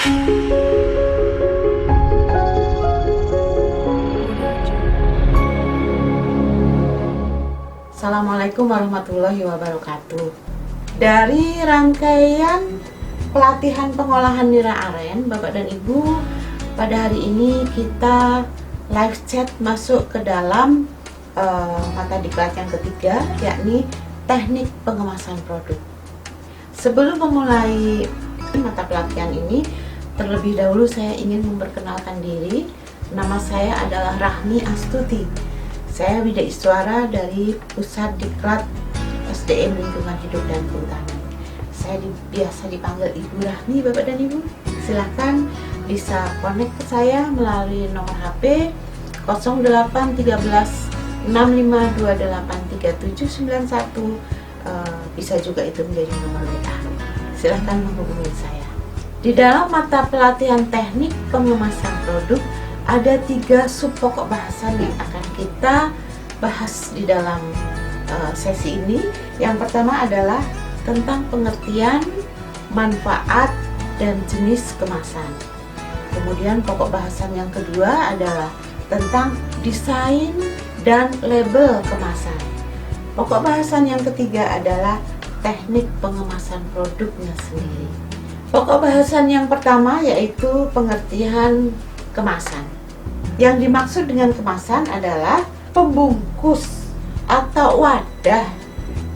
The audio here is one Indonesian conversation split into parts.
Assalamualaikum warahmatullahi wabarakatuh. Dari rangkaian pelatihan pengolahan nira aren, Bapak dan Ibu, pada hari ini kita live chat masuk ke dalam mata diklat yang ketiga, yakni teknik pengemasan produk. Sebelum memulai mata pelatihan ini, terlebih dahulu saya ingin memperkenalkan diri. Nama saya adalah Rahmi Astuti. Saya Widaiswara dari Pusat Diklat SDM Lingkungan Hidup dan Kehutanan. Saya biasa dipanggil Ibu Rahmi, Bapak dan Ibu. Silahkan bisa connect ke saya melalui nomor HP 0813 65283791. Bisa juga itu menjadi nomor WA. Silahkan menghubungi saya. Di dalam mata pelatihan teknik pengemasan produk ada 3 sub pokok bahasan yang akan kita bahas di dalam sesi ini. Yang pertama adalah tentang pengertian, manfaat, dan jenis kemasan. Kemudian pokok bahasan yang kedua adalah tentang desain dan label kemasan. Pokok bahasan yang ketiga adalah teknik pengemasan produknya sendiri. Pokok bahasan yang pertama yaitu pengertian kemasan. Yang dimaksud dengan kemasan adalah pembungkus atau wadah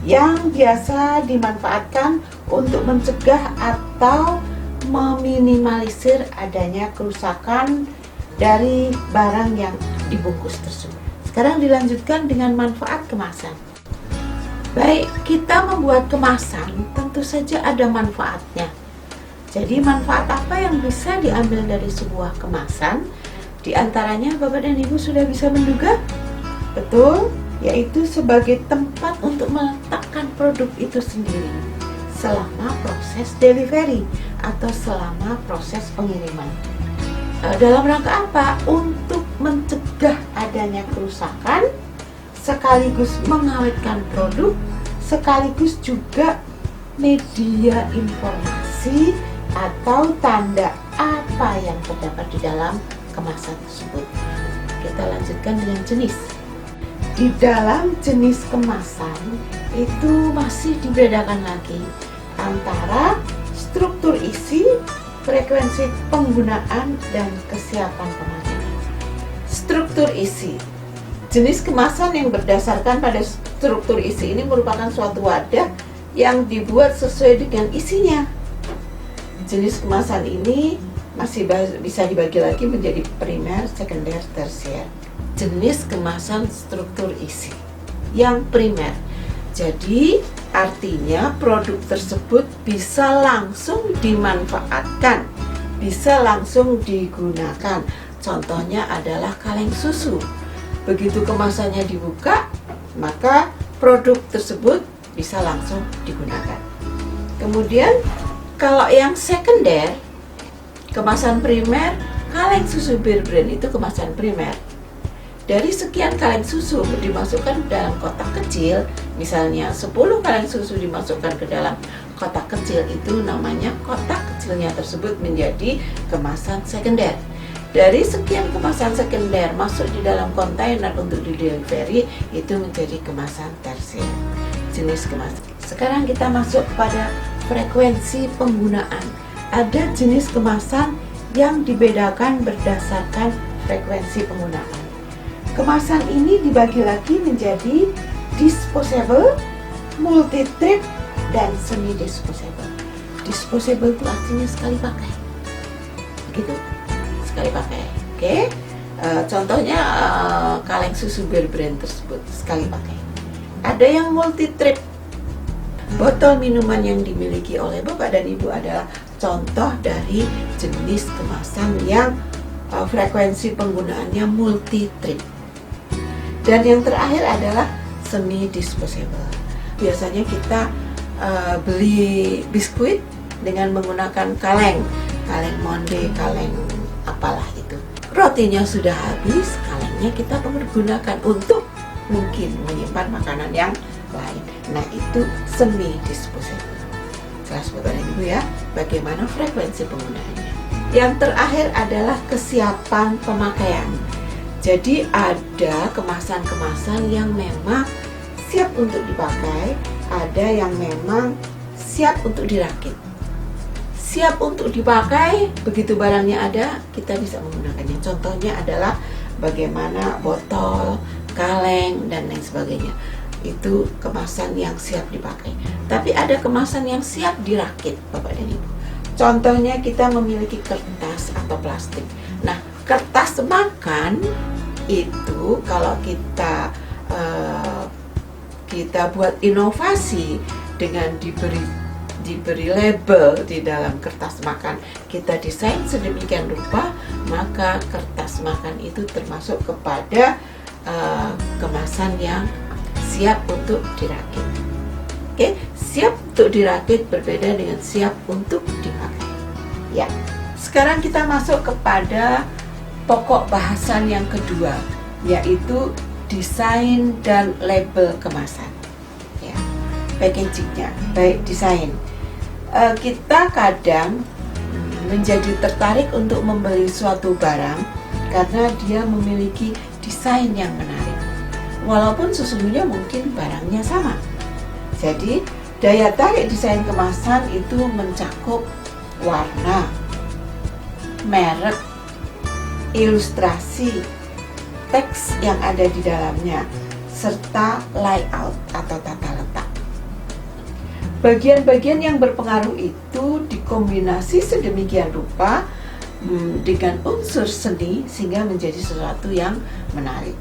yang biasa dimanfaatkan untuk mencegah atau meminimalisir adanya kerusakan dari barang yang dibungkus tersebut. Sekarang dilanjutkan dengan manfaat kemasan. Baik, kita membuat kemasan tentu saja ada manfaatnya. Jadi manfaat apa yang bisa diambil dari sebuah kemasan? Di antaranya Bapak dan Ibu sudah bisa menduga? Betul, yaitu sebagai tempat untuk meletakkan produk itu sendiri selama proses delivery atau selama proses pengiriman. Dalam rangka apa? Untuk mencegah adanya kerusakan, sekaligus mengawetkan produk, sekaligus juga media informasi atau tanda apa yang terdapat di dalam kemasan tersebut. Kita lanjutkan dengan jenis. Di dalam jenis kemasan itu masih dibedakan lagi antara struktur isi, frekuensi penggunaan, dan kesiapan pemakaian. Struktur isi. Jenis kemasan yang berdasarkan pada struktur isi ini merupakan suatu wadah yang dibuat sesuai dengan isinya. Jenis kemasan ini masih bisa dibagi lagi menjadi primer, sekunder, tersier. Jenis kemasan struktur isi yang primer. Jadi artinya produk tersebut bisa langsung dimanfaatkan, bisa langsung digunakan. Contohnya adalah kaleng susu. Begitu kemasannya dibuka, maka produk tersebut bisa langsung digunakan. Kemudian kalau yang sekunder, kemasan primer, kaleng susu Bir Brand itu kemasan primer. Dari sekian kaleng susu dimasukkan dalam kotak kecil, misalnya 10 kaleng susu dimasukkan ke dalam kotak kecil, itu namanya kotak kecilnya tersebut menjadi kemasan sekunder. Dari sekian kemasan sekunder masuk di dalam kontainer untuk di delivery, itu menjadi kemasan tersier. Jenis kemasan. Sekarang kita masuk pada frekuensi penggunaan. Ada jenis kemasan yang dibedakan berdasarkan frekuensi penggunaan. Kemasan ini dibagi lagi menjadi disposable, multi-trip, dan semi-disposable. Disposable itu artinya sekali pakai. Begitu, sekali pakai. Oke. Contohnya kaleng susu Bir Brand tersebut sekali pakai. Ada yang multi-trip. Botol minuman yang dimiliki oleh Bapak dan Ibu adalah contoh dari jenis kemasan yang frekuensi penggunaannya multi-trip. Dan yang terakhir adalah semi-disposable. Biasanya kita beli biskuit dengan menggunakan kaleng monde, kaleng apalah itu. Rotinya sudah habis, kalengnya kita pergunakan untuk mungkin menyimpan makanan yang lain. Nah, itu semi-disposable. Jelas Bapak dan Ibu ya, bagaimana frekuensi penggunaannya. Yang terakhir adalah kesiapan pemakaian. Jadi ada kemasan-kemasan yang memang siap untuk dipakai, ada yang memang siap untuk dirakit. Siap untuk dipakai, begitu barangnya ada, kita bisa menggunakannya. Contohnya adalah bagaimana botol, kaleng, dan lain sebagainya. Itu kemasan yang siap dipakai. Tapi ada kemasan yang siap dirakit, Bapak dan Ibu. Contohnya kita memiliki kertas atau plastik. Nah, kertas makan itu kalau kita buat inovasi dengan diberi label di dalam kertas makan, kita desain sedemikian rupa, maka kertas makan itu termasuk kepada kemasan yang siap untuk dirakit. Oke, siap untuk dirakit berbeda dengan siap untuk dipakai. Ya, sekarang kita masuk kepada pokok bahasan yang kedua, yaitu desain dan label kemasan. Ya, packagingnya, baik desain. Kita kadang menjadi tertarik untuk membeli suatu barang karena dia memiliki desain yang menarik, walaupun sesungguhnya mungkin barangnya sama. Jadi, daya tarik desain kemasan itu mencakup warna, merek, ilustrasi, teks yang ada di dalamnya, serta layout atau tata letak. Bagian-bagian yang berpengaruh itu dikombinasi sedemikian rupa dengan unsur seni sehingga menjadi sesuatu yang menarik.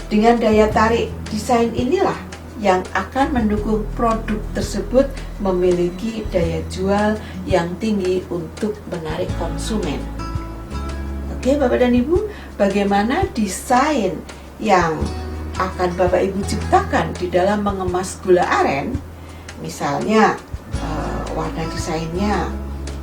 Dengan daya tarik desain inilah yang akan mendukung produk tersebut memiliki daya jual yang tinggi untuk menarik konsumen. Oke, Bapak dan Ibu, bagaimana desain yang akan Bapak Ibu ciptakan di dalam mengemas gula aren? Misalnya warna desainnya,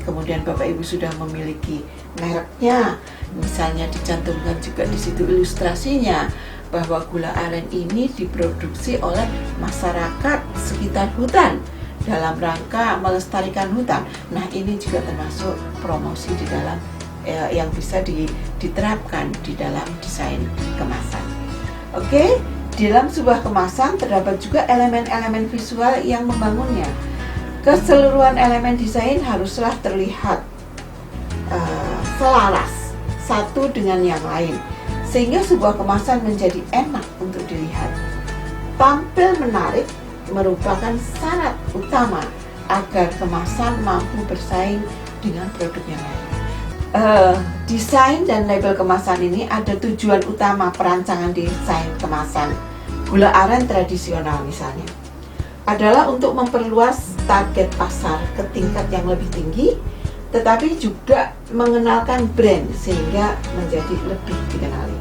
kemudian Bapak Ibu sudah memiliki mereknya, misalnya dicantumkan juga di situ ilustrasinya bahwa gula aren ini diproduksi oleh masyarakat sekitar hutan dalam rangka melestarikan hutan. Nah, ini juga termasuk promosi di dalam yang bisa diterapkan di dalam desain kemasan. Oke, di dalam sebuah kemasan terdapat juga elemen-elemen visual yang membangunnya. Keseluruhan elemen desain haruslah terlihat selaras satu dengan yang lain, sehingga sebuah kemasan menjadi enak untuk dilihat. Tampil menarik merupakan syarat utama agar kemasan mampu bersaing dengan produk yang lain. Desain dan label kemasan ini ada tujuan utama perancangan desain kemasan gula aren tradisional misalnya adalah untuk memperluas target pasar ke tingkat yang lebih tinggi, tetapi juga mengenalkan brand sehingga menjadi lebih dikenali.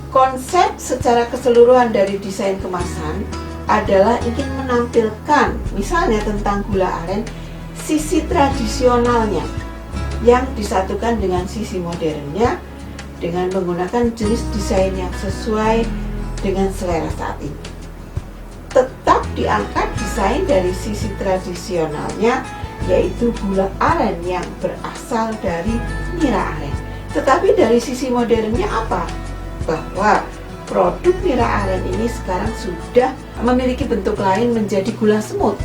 Konsep secara keseluruhan dari desain kemasan adalah ingin menampilkan misalnya tentang gula aren sisi tradisionalnya yang disatukan dengan sisi modernnya dengan menggunakan jenis desain yang sesuai dengan selera saat ini. Tetap diangkat desain dari sisi tradisionalnya, yaitu gula aren yang berasal dari nira aren. Tetapi dari sisi modernnya apa? Bahwa produk nira aren ini sekarang sudah memiliki bentuk lain menjadi gula semut.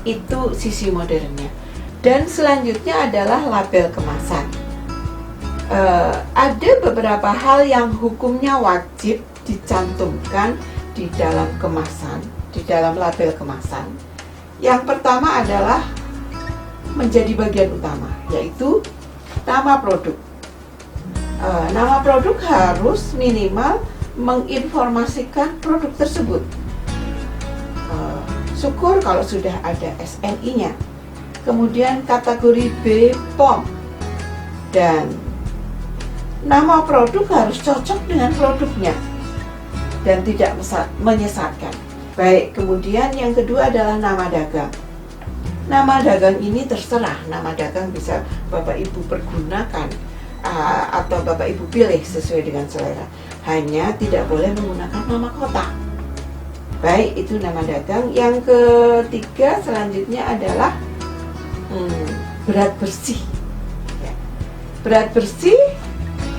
Itu sisi modernnya. Dan selanjutnya adalah label kemasan. Ada beberapa hal yang hukumnya wajib dicantumkan di dalam kemasan, di dalam label kemasan. Yang pertama adalah menjadi bagian utama, yaitu nama produk. Nama produk harus minimal menginformasikan produk tersebut. Syukur kalau sudah ada SNI-nya. Kemudian kategori B POM, dan nama produk harus cocok dengan produknya dan tidak menyesatkan. Baik, kemudian yang kedua adalah nama dagang. Nama dagang ini terserah, nama dagang bisa Bapak Ibu pergunakan atau Bapak Ibu pilih sesuai dengan selera. Hanya tidak boleh menggunakan nama kota. Baik, itu nama dagang. Yang ketiga selanjutnya adalah berat bersih. Ya. Berat bersih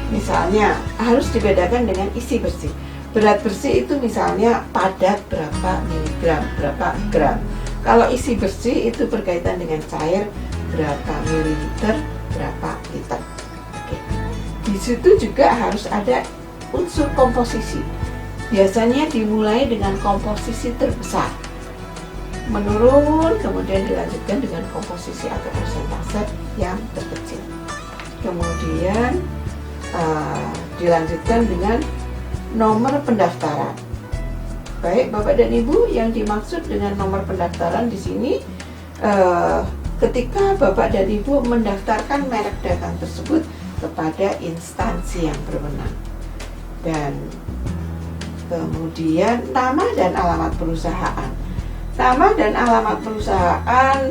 misalnya harus dibedakan dengan isi bersih. Berat bersih itu misalnya padat berapa miligram, berapa gram. Kalau isi bersih itu berkaitan dengan cair berapa mililiter, berapa liter. Oke. Di situ juga harus ada unsur komposisi. Biasanya dimulai dengan komposisi terbesar, menurun, kemudian dilanjutkan dengan komposisi atau persentase yang terkecil. Kemudian dilanjutkan dengan nomor pendaftaran. Baik Bapak dan Ibu, yang dimaksud dengan nomor pendaftaran di sini ketika Bapak dan Ibu mendaftarkan merek dagang tersebut kepada instansi yang berwenang. Dan kemudian nama dan alamat perusahaan. Nama dan alamat perusahaan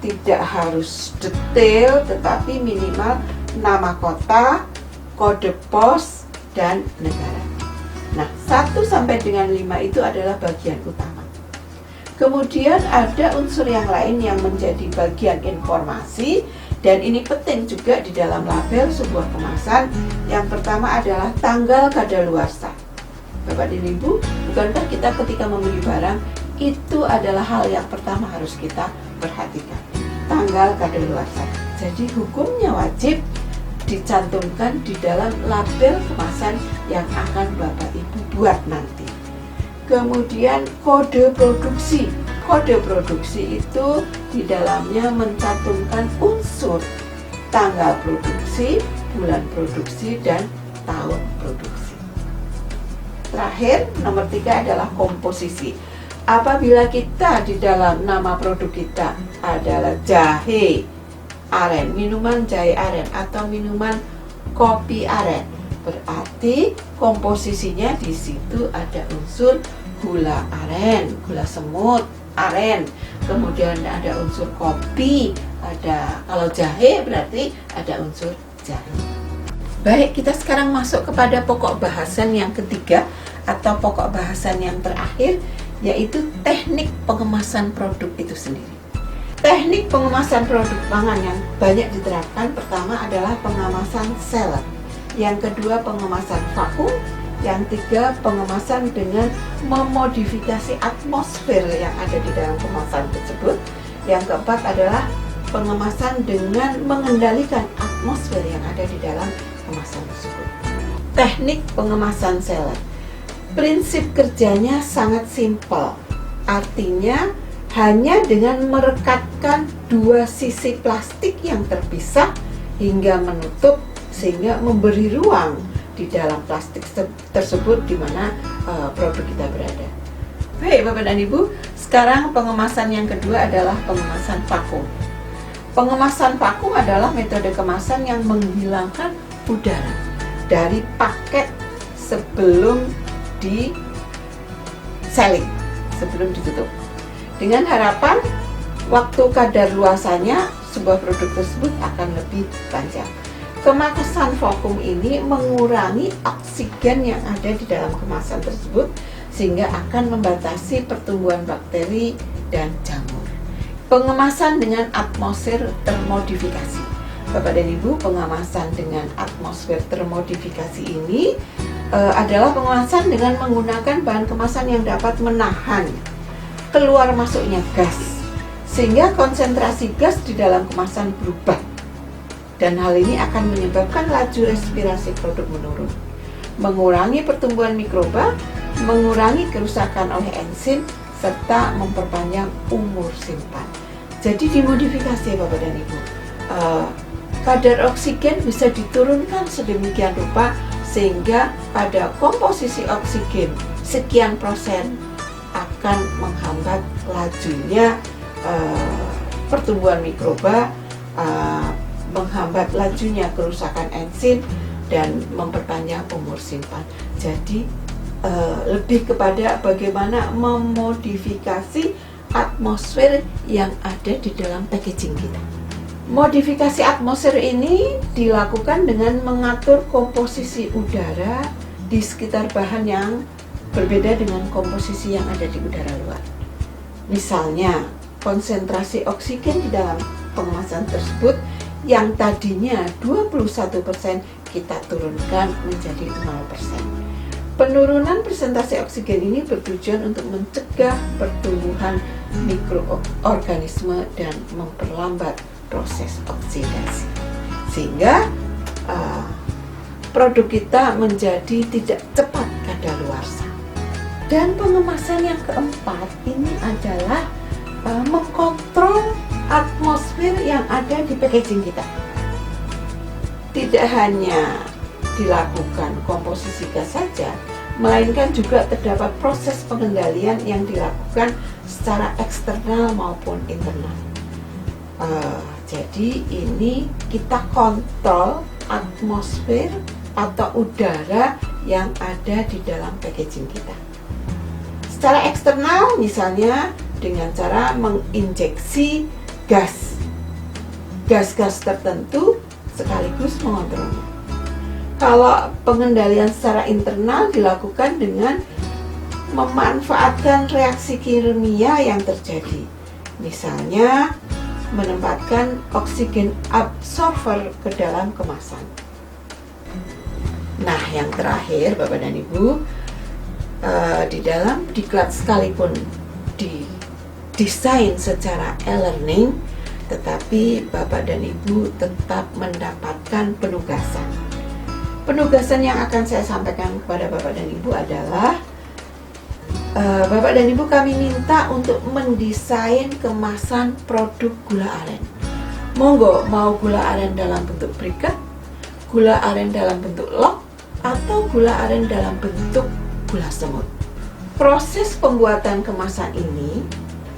tidak harus detail, tetapi minimal nama kota, kode pos, dan negara. Nah, 1 sampai dengan 5 itu adalah bagian utama. Kemudian ada unsur yang lain yang menjadi bagian informasi, dan ini penting juga di dalam label sebuah kemasan. Yang pertama adalah tanggal kadaluarsa. Bapak dan Ibu, bukankah kita ketika membeli barang itu adalah hal yang pertama harus kita perhatikan, tanggal kadaluarsa. Jadi hukumnya wajib dicantumkan di dalam label kemasan yang akan Bapak Ibu buat nanti. Kemudian kode produksi. Kode produksi itu di dalamnya mencantumkan unsur tanggal produksi, bulan produksi, dan tahun produksi. Terakhir, nomor 3 adalah komposisi. Apabila kita di dalam nama produk kita adalah jahe aren, minuman jahe aren atau minuman kopi aren, berarti komposisinya di situ ada unsur gula aren, gula semut aren, kemudian ada unsur kopi, ada kalau jahe berarti ada unsur jahe. Baik, kita sekarang masuk kepada pokok bahasan yang ketiga atau pokok bahasan yang terakhir, yaitu teknik pengemasan produk itu sendiri. Teknik pengemasan produk pangan yang banyak diterapkan pertama adalah pengemasan seller, yang kedua pengemasan vakum, yang tiga pengemasan dengan memodifikasi atmosfer yang ada di dalam kemasan tersebut, yang keempat adalah pengemasan dengan mengendalikan atmosfer yang ada di dalam kemasan tersebut. Teknik pengemasan seller, prinsip kerjanya sangat simpel, artinya hanya dengan merekatkan dua sisi plastik yang terpisah hingga menutup sehingga memberi ruang di dalam plastik tersebut di mana produk kita berada. Baik Bapak dan Ibu, sekarang pengemasan yang kedua adalah pengemasan vakum. Pengemasan vakum adalah metode kemasan yang menghilangkan udara dari paket sebelum di selling, sebelum ditutup, dengan harapan waktu kadaluarsanya sebuah produk tersebut akan lebih panjang. Kemasan vakum ini mengurangi oksigen yang ada di dalam kemasan tersebut sehingga akan membatasi pertumbuhan bakteri dan jamur. Pengemasan dengan atmosfer termodifikasi. Bapak dan Ibu, pengemasan dengan atmosfer termodifikasi ini adalah pengemasan dengan menggunakan bahan kemasan yang dapat menahan keluar masuknya gas sehingga konsentrasi gas di dalam kemasan berubah, dan hal ini akan menyebabkan laju respirasi produk menurun, mengurangi pertumbuhan mikroba, mengurangi kerusakan oleh enzim, serta memperpanjang umur simpan. Jadi dimodifikasi Bapak dan Ibu, kadar oksigen bisa diturunkan sedemikian rupa sehingga pada komposisi oksigen sekian persen akan menghambat lajunya pertumbuhan mikroba, menghambat lajunya kerusakan enzim, dan memperpanjang umur simpan. Jadi lebih kepada bagaimana memodifikasi atmosfer yang ada di dalam packaging kita. Modifikasi atmosfer ini dilakukan dengan mengatur komposisi udara di sekitar bahan yang berbeda dengan komposisi yang ada di udara luar. Misalnya, konsentrasi oksigen di dalam pengemasan tersebut yang tadinya 21% kita turunkan menjadi 0%. Penurunan presentasi oksigen ini bertujuan untuk mencegah pertumbuhan mikroorganisme dan memperlambat proses oksidasi, sehingga produk kita menjadi tidak cepat kadaluarsa. Dan pengemasan yang keempat ini adalah mengkontrol atmosfer yang ada di packaging kita. Tidak hanya dilakukan komposisi gas saja, melainkan juga terdapat proses pengendalian yang dilakukan secara eksternal maupun internal. Jadi ini kita kontrol atmosfer atau udara yang ada di dalam packaging kita. Secara eksternal misalnya dengan cara menginjeksi gas-gas tertentu sekaligus mengontrolnya. Kalau pengendalian secara internal dilakukan dengan memanfaatkan reaksi kimia yang terjadi, misalnya menempatkan oksigen absorber ke dalam kemasan. Nah, yang terakhir Bapak dan Ibu, di dalam diklat sekalipun didesain secara e-learning, tetapi Bapak dan Ibu tetap mendapatkan penugasan. Penugasan yang akan saya sampaikan kepada Bapak dan Ibu adalah Bapak dan Ibu, kami minta untuk mendesain kemasan produk gula aren. Monggo, mau gula aren dalam bentuk briket, gula aren dalam bentuk log, atau gula aren dalam bentuk gula semut. Proses pembuatan kemasan ini,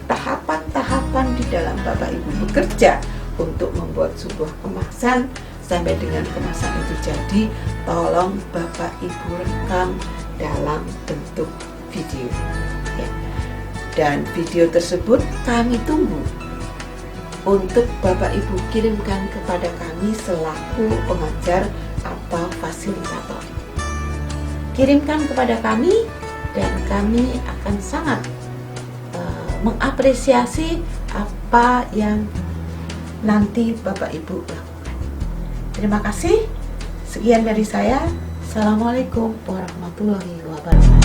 tahapan-tahapan di dalam Bapak Ibu bekerja untuk membuat sebuah kemasan sampai dengan kemasan itu jadi, tolong Bapak Ibu rekam dalam bentuk video ya. Dan video tersebut kami tunggu untuk Bapak Ibu kirimkan kepada kami selaku pengajar atau fasilitator. Kirimkan kepada kami dan kami akan sangat mengapresiasi apa yang nanti Bapak Ibu lakukan. Terima kasih. Sekian dari saya. Assalamualaikum warahmatullahi wabarakatuh.